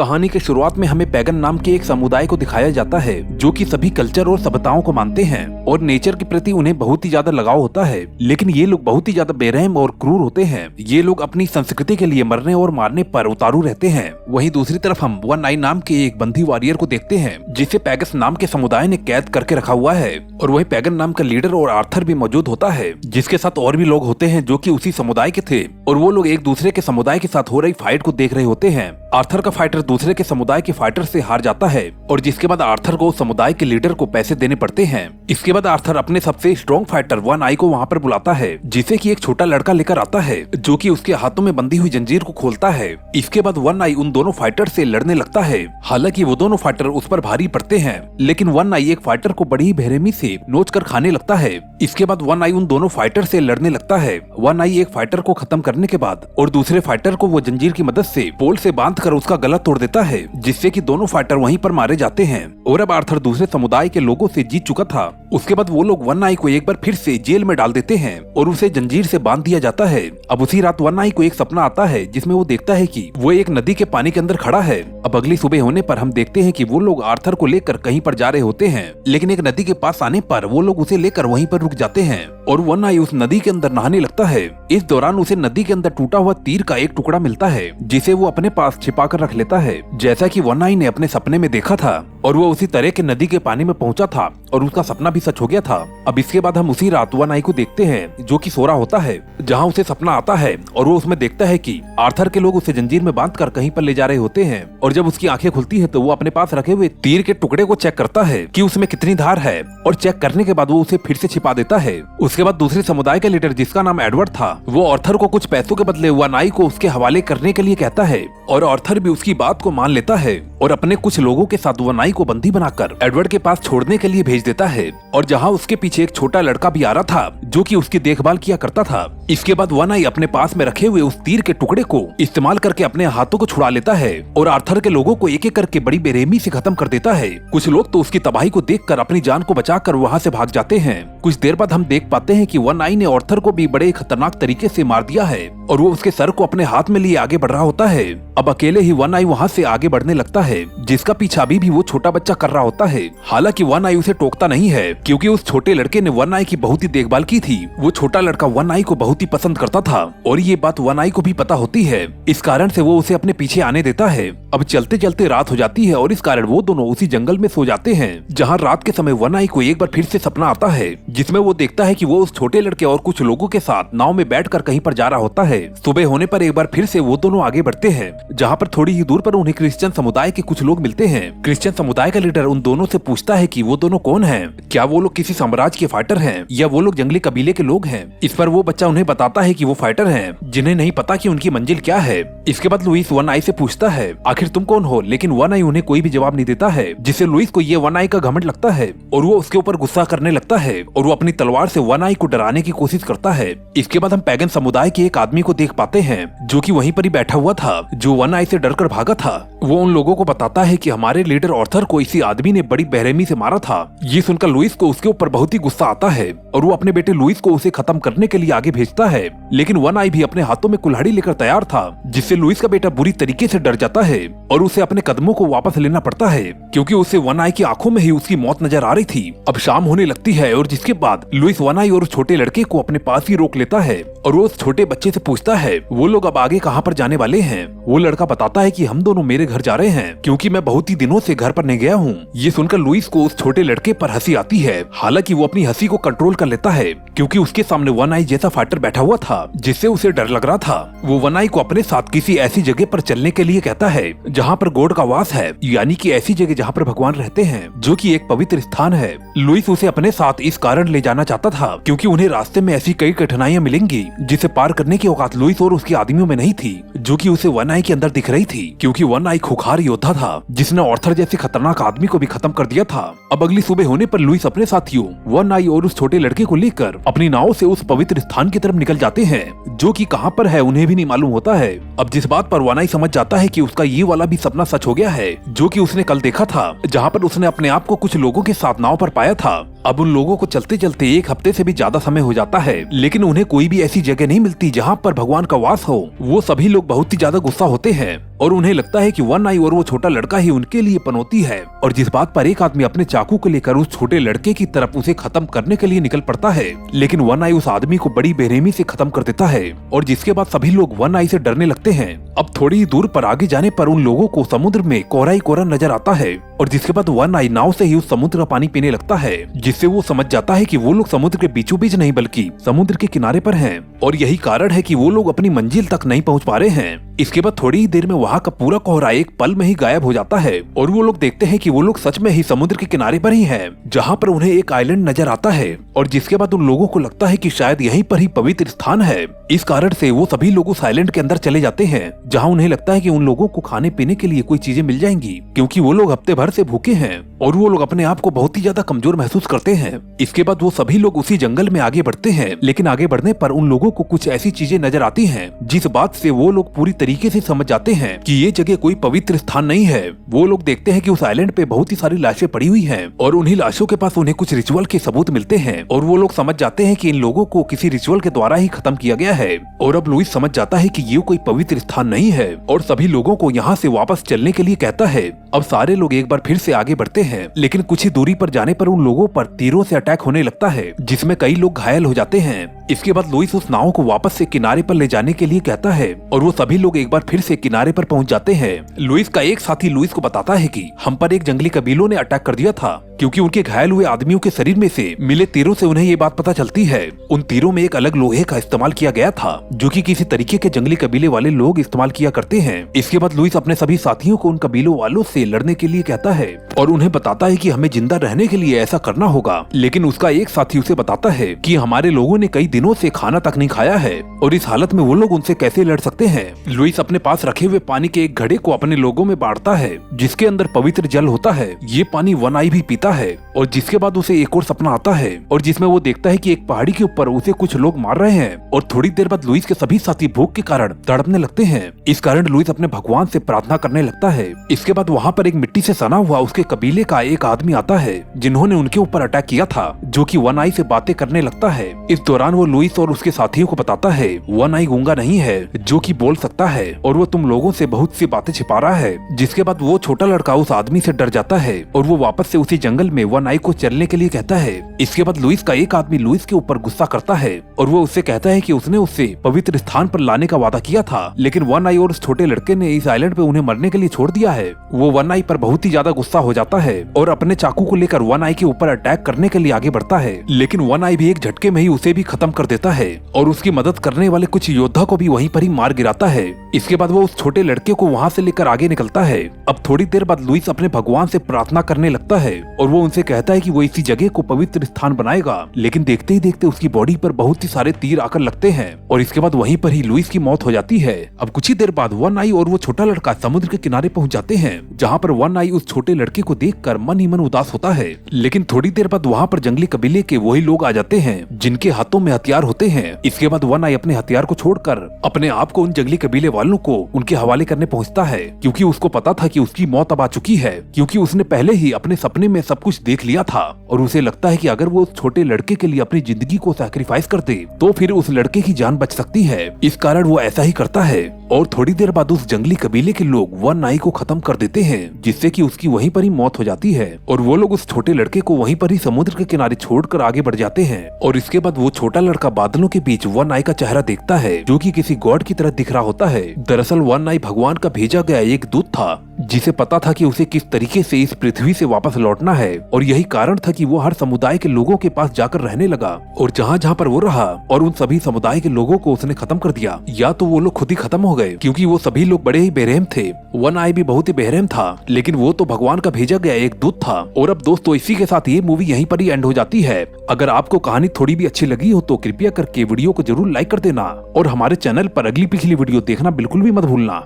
कहानी के शुरुआत में हमें पैगन नाम के एक समुदाय को दिखाया जाता है जो कि सभी कल्चर और सभ्यताओं को मानते हैं और नेचर के प्रति उन्हें बहुत ही ज्यादा लगाव होता है। लेकिन ये लोग बहुत ही ज्यादा बेरहम और क्रूर होते हैं। ये लोग अपनी संस्कृति के लिए मरने और मारने पर उतारू रहते हैं। वहीं दूसरी तरफ हम वन आई नाम के एक बंदी वॉरियर को देखते हैं जिसे पैगस नाम के समुदाय ने कैद करके रखा हुआ है। और वही पैगन नाम का लीडर और आर्थर भी मौजूद होता है जिसके साथ और भी लोग होते हैं जो कि उसी समुदाय के थे और वो लोग एक दूसरे के समुदाय के साथ हो रही फाइट को देख रहे होते हैं। आर्थर का फाइटर दूसरे के समुदाय के फाइटर से हार जाता है और जिसके बाद आर्थर को समुदाय के लीडर को पैसे देने पड़ते हैं। इसके बाद आर्थर अपने सबसे स्ट्रॉन्ग फाइटर वन आई को वहाँ पर बुलाता है जिसे कि एक छोटा लड़का लेकर आता है जो कि उसके हाथों में बंधी हुई जंजीर को खोलता है। इसके बाद वन आई उन दोनों फाइटर से लड़ने लगता है। हालांकि वो दोनों फाइटर उस पर भारी पड़ते हैं लेकिन वन आई एक फाइटर को बड़ी ही बेरहमी से नोच कर खाने लगता है। इसके बाद वन आई उन दोनों फाइटर से लड़ने लगता है। वन आई एक फाइटर को खत्म करने के बाद और दूसरे फाइटर को वो जंजीर की मदद से पोल से बांध कर उसका गला तोड़ देता है जिससे कि दोनों फाइटर वहीं पर मारे जाते हैं। और अब आर्थर दूसरे समुदाय के लोगों से जीत चुका था। उसके बाद वो लोग वन आई को एक बार फिर से जेल में डाल देते हैं और उसे जंजीर से बांध दिया जाता है। अब उसी रात वन आई को एक सपना आता है जिसमें वो देखता है कि वो एक नदी के पानी के अंदर खड़ा है। अब अगली सुबह होने पर हम देखते हैं कि वो लोग आर्थर को लेकर कहीं पर जा रहे होते हैं लेकिन एक नदी के पास आने पर वो लोग उसे लेकर वहीं पर रुक जाते हैं और वन आई उस नदी के अंदर नहाने लगता है। इस दौरान उसे नदी के अंदर टूटा हुआ तीर का एक टुकड़ा मिलता है जिसे वो अपने पास छिपा कर रख लेता है जैसा कि वन आई ने अपने सपने में देखा था और वो उसी तरह के नदी के पानी में पहुंचा था और उसका सपना भी सच हो गया था। अब इसके बाद हम उसी रात वन आई को देखते हैं जो कि सो रहा होता है जहां उसे सपना आता है और वो उसमें देखता है कि आर्थर के लोग उसे जंजीर में बांधकर कहीं पर ले जा रहे होते हैं। और जब उसकी आंखें खुलती है तो वो अपने पास रखे हुए तीर के टुकड़े को चेक करता है कि उसमें कितनी धार है और चेक करने के बाद वो उसे फिर से छिपा देता है। उसके बाद दूसरे समुदाय का लीडर जिसका नाम एडवर्ड था वो आर्थर को कुछ पैसों के बदले वन आई को उसके हवाले करने के लिए कहता है और आर्थर भी उसकी बात को मान लेता है और अपने कुछ लोगों के साथ वन आई को बंदी बनाकर एडवर्ड के पास छोड़ने के लिए भेज देता है। और जहां उसके पीछे एक छोटा लड़का भी आ रहा था जो कि उसकी देखभाल किया करता था। इसके बाद वन आई अपने पास में रखे हुए उस तीर के टुकड़े को इस्तेमाल करके अपने हाथों को छुड़ा लेता है और आर्थर के लोगों को एक एक करके बड़ी बेरहमी से खत्म कर देता है। कुछ लोग तो उसकी तबाही को देखकर अपनी जान को बचाकर वहां से भाग जाते हैं। कुछ देर बाद हम देख पाते हैं कि वन आई ने आर्थर को भी बड़े खतरनाक तरीके से मार दिया है और वो उसके सर को अपने हाथ में लिए आगे बढ़ रहा होता है। अब अकेले ही वन आई वहाँ से आगे बढ़ने लगता है जिसका पीछा अभी भी वो छोटा बच्चा कर रहा होता है। हालांकि वन आई उसे टोकता नहीं है क्योंकि उस छोटे लड़के ने वन आई की बहुत ही देखभाल की थी। वो छोटा लड़का वन आई को बहुत ही पसंद करता था और ये बात वन आई को भी पता होती है। इस कारण से वो उसे अपने पीछे आने देता है। अब चलते चलते रात हो जाती है और इस कारण वो दोनों उसी जंगल में सो जाते हैं जहाँ रात के समय वन आई को एक बार फिर से सपना आता है जिसमें वो देखता है कि वो उस छोटे लड़के और कुछ लोगों के साथ नाव में बैठकर कहीं पर जा रहा होता है। सुबह होने पर एक बार फिर से वो दोनों आगे बढ़ते हैं जहाँ पर थोड़ी ही दूर पर उन्हें क्रिश्चियन समुदाय के कुछ लोग मिलते हैं। क्रिश्चियन समुदाय का लीडर उन दोनों से पूछता है कि वो दोनों कौन हैं? क्या वो लोग किसी साम्राज्य के फाइटर हैं या वो लोग जंगली कबीले के लोग हैं? इस पर वो बच्चा उन्हें बताता है कि वो फाइटर हैं जिन्हें नहीं पता कि उनकी मंजिल क्या है। इसके बाद लुइस वन आई से पूछता है आखिर तुम कौन हो, लेकिन वन आई उन्हें कोई भी जवाब नहीं देता है जिससे लुइस को ये वन आई का घमंड लगता है और वो उसके ऊपर गुस्सा करने लगता है और वो अपनी तलवार से वन आई को डराने की कोशिश करता है। इसके बाद हम पैगन समुदाय के एक आदमी को देख पाते हैं जो कि वहीं पर ही बैठा हुआ था जो वन आई से डरकर भागा था। वो उन लोगों को बताता है कि हमारे लीडर आर्थर को इसी आदमी ने बड़ी बेरहमी से मारा था। ये सुनकर लुइस को उसके ऊपर बहुत ही गुस्सा आता है और वो अपने बेटे लुइस को उसे खत्म करने के लिए आगे भेजता है। लेकिन वन आई भी अपने हाथों में कुल्हाड़ी लेकर तैयार था जिससे लुइस का बेटा बुरी तरीके से डर जाता है और उसे अपने कदमों को वापस लेना पड़ता है क्योंकि उसे वन आई की आंखों में ही उसकी मौत नजर आ रही थी। अब शाम होने लगती है और जिसके बाद लुइस वन आई और उस छोटे लड़के को अपने पास ही रोक लेता है और वो उस छोटे बच्चे से पूछता है वो लोग अब आगे कहाँ पर जाने वाले हैं। वो लड़का बताता है कि हम दोनों मेरे घर जा रहे हैं क्योंकि मैं बहुत ही दिनों से घर पर नहीं गया हूँ। ये सुनकर लुइस को उस छोटे लड़के पर हंसी आती है। हालांकि वो अपनी हंसी को कंट्रोल कर लेता है क्योंकि उसके सामने वन आई जैसा फाइटर बैठा हुआ था जिससे उसे डर लग रहा था। वो वन आई को अपने साथ किसी ऐसी जगह पर चलने के लिए कहता है जहाँ पर गॉड का वास है, यानी कि ऐसी जगह जहाँ पर भगवान रहते हैं जो कि एक पवित्र स्थान है। लुइस उसे अपने साथ इस कारण ले जाना चाहता था क्योंकि उन्हें रास्ते में ऐसी कई कठिनाइयां मिलेंगी जिसे पार करने की औकात लुइस और उसके आदमियों में नहीं थी जो कि उसे वन आई के अंदर दिख रही थी क्योंकि वन आई खूंखार योद्धा था जिसने आर्थर जैसे खतरनाक आदमी को भी खत्म कर दिया था। अब अगली सुबह होने पर लुइस अपने साथियों वन आई और उस छोटे लड़के को लेकर अपनी नाव से उस पवित्र स्थान की तरफ निकल जाते हैं जो कि कहां पर है उन्हें भी नहीं मालूम होता है। अब जिस बात पर वन आई समझ जाता है कि उसका ये वाला भी सपना सच हो गया है जो कि उसने कल देखा था जहाँ पर उसने अपने आप को कुछ लोगों के साथ नाव पर पाया था अब उन लोगों को चलते चलते 1 हफ्ते से भी ज्यादा समय हो जाता है, लेकिन उन्हें कोई भी ऐसी जगह नहीं मिलती जहाँ पर भगवान का वास हो। वो सभी लोग बहुत ही ज्यादा गुस्सा होते हैं और उन्हें लगता है कि वन आई और वो छोटा लड़का ही उनके लिए पनौती है। और जिस बात पर एक आदमी अपने चाकू को लेकर उस छोटे लड़के की तरफ उसे खत्म करने के लिए निकल पड़ता है, लेकिन वन आई उस आदमी को बड़ी बेरहमी से खत्म कर देता है और जिसके बाद सभी लोग वन आई से डरने लगते हैं। अब थोड़ी ही दूर पर आगे जाने पर उन लोगों को समुद्र में कोहरा ही कोहरा नजर आता है और जिसके बाद वन आई नाव से ही उस समुद्र का पानी पीने लगता है, जिससे वो समझ जाता है कि वो लोग समुद्र के बीचों बीच नहीं बल्कि समुद्र के किनारे पर हैं और यही कारण है कि वो लोग अपनी मंजिल तक नहीं पहुंच पा रहे हैं। इसके बाद थोड़ी ही देर में वहाँ का पूरा कोहरा एक पल में ही गायब हो जाता है और वो लोग देखते हैं कि वो लोग सच में ही समुद्र के किनारे पर ही हैं, जहाँ पर उन्हें एक आइलैंड नजर आता है और जिसके बाद उन लोगों को लगता है कि शायद यहीं पर ही पवित्र स्थान है। इस कारण से वो सभी लोग उस आइलैंड के अंदर चले जाते हैं, जहाँ उन्हें लगता है कि उन लोगों को खाने पीने के लिए कोई चीजें मिल जाएंगी, क्योंकि वो लोग हफ्ते भर से भूखे हैं और वो लोग अपने आप को बहुत ही ज्यादा कमजोर महसूस करते हैं। इसके बाद वो सभी लोग उसी जंगल में आगे बढ़ते हैं, लेकिन आगे बढ़ने पर उन लोगों को कुछ ऐसी चीजें नजर आती हैं जिस बात से वो लोग पूरी तरीके से समझ जाते हैं कि ये जगह कोई पवित्र स्थान नहीं है। वो लोग देखते हैं कि उस आइलैंड पे बहुत ही सारी लाशें पड़ी हुई हैं और उन्हीं लाशों के पास उन्हें कुछ रिचुअल के सबूत मिलते हैं और वो लोग समझ जाते हैं कि इन लोगों को किसी रिचुअल के द्वारा ही खत्म किया गया है। और अब लुइस समझ जाता है कि ये कोई पवित्र स्थान नहीं है और सभी लोगों को यहाँ से वापस चलने के लिए कहता है। अब सारे लोग एक बार फिर से आगे बढ़ते हैं, लेकिन कुछ ही दूरी पर जाने पर उन लोगों पर तीरों से अटैक होने लगता है, जिसमें कई लोग घायल हो जाते हैं। इसके बाद लुइस उस नाव को वापस से किनारे पर ले जाने के लिए कहता है और वो सभी लोग एक बार फिर से किनारे पर पहुंच जाते हैं। लुइस का एक साथी लुइस को बताता है कि हम पर एक जंगली कबीलों ने अटैक कर दिया था, क्योंकि उनके घायल हुए आदमियों के शरीर में से मिले तीरों से उन्हें ये बात पता चलती है। उन तीरों में एक अलग लोहे का इस्तेमाल किया गया था, जो कि किसी तरीके के जंगली कबीले वाले लोग इस्तेमाल किया करते हैं। इसके बाद लुइस अपने सभी साथियों को उन कबीलों वालों से लड़ने के लिए कहता है और उन्हें बताता है कि हमें जिंदा रहने के लिए ऐसा करना होगा। लेकिन उसका एक साथी उसे बताता है कि हमारे लोगों ने कई दिनों से खाना तक नहीं खाया है और इस हालत में वो लोग उनसे कैसे लड़ सकते हैं। लुइस अपने पास रखे हुए पानी के एक घड़े को अपने लोगों में बांटता है, जिसके अंदर पवित्र जल होता है। ये पानी वन आई भी पीता है और जिसके बाद उसे एक और सपना आता है और जिसमें वो देखता है कि एक पहाड़ी के ऊपर उसे कुछ लोग मार रहे हैं और थोड़ी देर बाद लुइस के सभी साथी भूख के कारण तड़पने लगते हैं। इस कारण लुइस अपने भगवान से प्रार्थना करने लगता है। इसके बाद वहाँ पर एक मिट्टी से सना हुआ उसके कबीले का एक आदमी आता है, जिन्होंने उनके ऊपर अटैक किया था, जो कि वन आई से बातें करने लगता है। इस दौरान वो लुइस और उसके साथियों को बताता है वन आई गूंगा नहीं है, जो कि बोल सकता है और वो तुम लोगों से बहुत सी बातें छिपा रहा है। जिसके बाद वो छोटा लड़का उस आदमी से डर जाता है और वो वापस से उसी जंगल में वन आई को चलने के लिए कहता है। इसके बाद लुइस का एक आदमी लुइस के ऊपर गुस्सा करता है और वो उससे कहता है कि उसने उससे पवित्र स्थान पर लाने का वादा किया था, लेकिन वन आई और उस छोटे लड़के ने इस आइलैंड पे उन्हें मरने के लिए छोड़ दिया है। वो वन आई पर बहुत ही ज्यादा गुस्सा हो जाता है और अपने चाकू को लेकर वन आई के ऊपर अटैक करने के लिए आगे बढ़ता है, लेकिन वन आई भी एक झटके में ही उसे भी खत्म कर देता है और उसकी मदद करने वाले कुछ योद्धा को भी वहीं पर ही मार गिराता है। इसके बाद वो उस छोटे लड़के को वहाँ से लेकर आगे निकलता है। अब थोड़ी देर बाद लुइस अपने भगवान से प्रार्थना करने लगता है और वो उनसे कहता है कि वो इसी जगह को पवित्र स्थान बनाएगा, लेकिन देखते ही देखते उसकी बॉडी पर बहुत ही सारे तीर आकर लगते हैं और इसके बाद वहीं पर ही लुइस की मौत हो जाती है। अब कुछ ही देर बाद वन आई और वो छोटा लड़का समुद्र के किनारे पहुंच जाते हैं, जहाँ पर वन आई उस छोटे लड़के को देखकर मन ही मन उदास होता है। लेकिन थोड़ी देर बाद वहाँ पर जंगली कबीले के वही लोग आ जाते हैं जिनके हाथों में हथियार होते हैं। इसके बाद वन आई अपने हथियार को छोड़कर अपने आप को उन जंगली कबीले वालों को उनके हवाले करने पहुंचता है, क्योंकि उसको पता था कि उसकी मौत अब आ चुकी है, क्योंकि उसने पहले ही अपने सपने में सब कुछ देख लिया था और उसे लगता है कि अगर वो उस छोटे लड़के के लिए अपनी जिंदगी को सैक्रिफाइस कर दे तो फिर उस लड़के की जान बच सकती है। इस कारण वो ऐसा ही करता है और थोड़ी देर बाद उस जंगली कबीले के लोग वन आई को खत्म कर देते हैं, जिससे कि उसकी वहीं पर ही मौत हो जाती है और वो लोग उस छोटे लड़के को वहीं पर ही समुद्र के किनारे छोड़कर आगे बढ़ जाते हैं। और इसके बाद वो छोटा लड़का बादलों के बीच वन आई का चेहरा देखता है, जो कि किसी गॉड की तरह दिख रहा होता है। दरअसल वन आई भगवान का भेजा गया एक दूत था, जिसे पता था कि उसे किस तरीके से इस पृथ्वी से वापस लौटना है और यही कारण था कि वो हर समुदाय के लोगों के पास जाकर रहने लगा और जहाँ जहाँ पर वो रहा और उन सभी समुदाय के लोगों को उसने खत्म कर दिया, या तो वो लोग खुद ही खत्म हो गए, क्योंकि वो सभी लोग बड़े ही बेरहम थे। वन आई भी बहुत ही बेरहम था, लेकिन वो तो भगवान का भेजा गया एक दूत था। और अब दोस्तों, इसी के साथ ये मूवी यहीं पर ही एंड हो जाती है। अगर आपको कहानी थोड़ी भी अच्छी लगी हो तो कृपया करके वीडियो को जरूर लाइक कर देना और हमारे चैनल पर अगली पिछली वीडियो देखना बिल्कुल भी मत भूलना।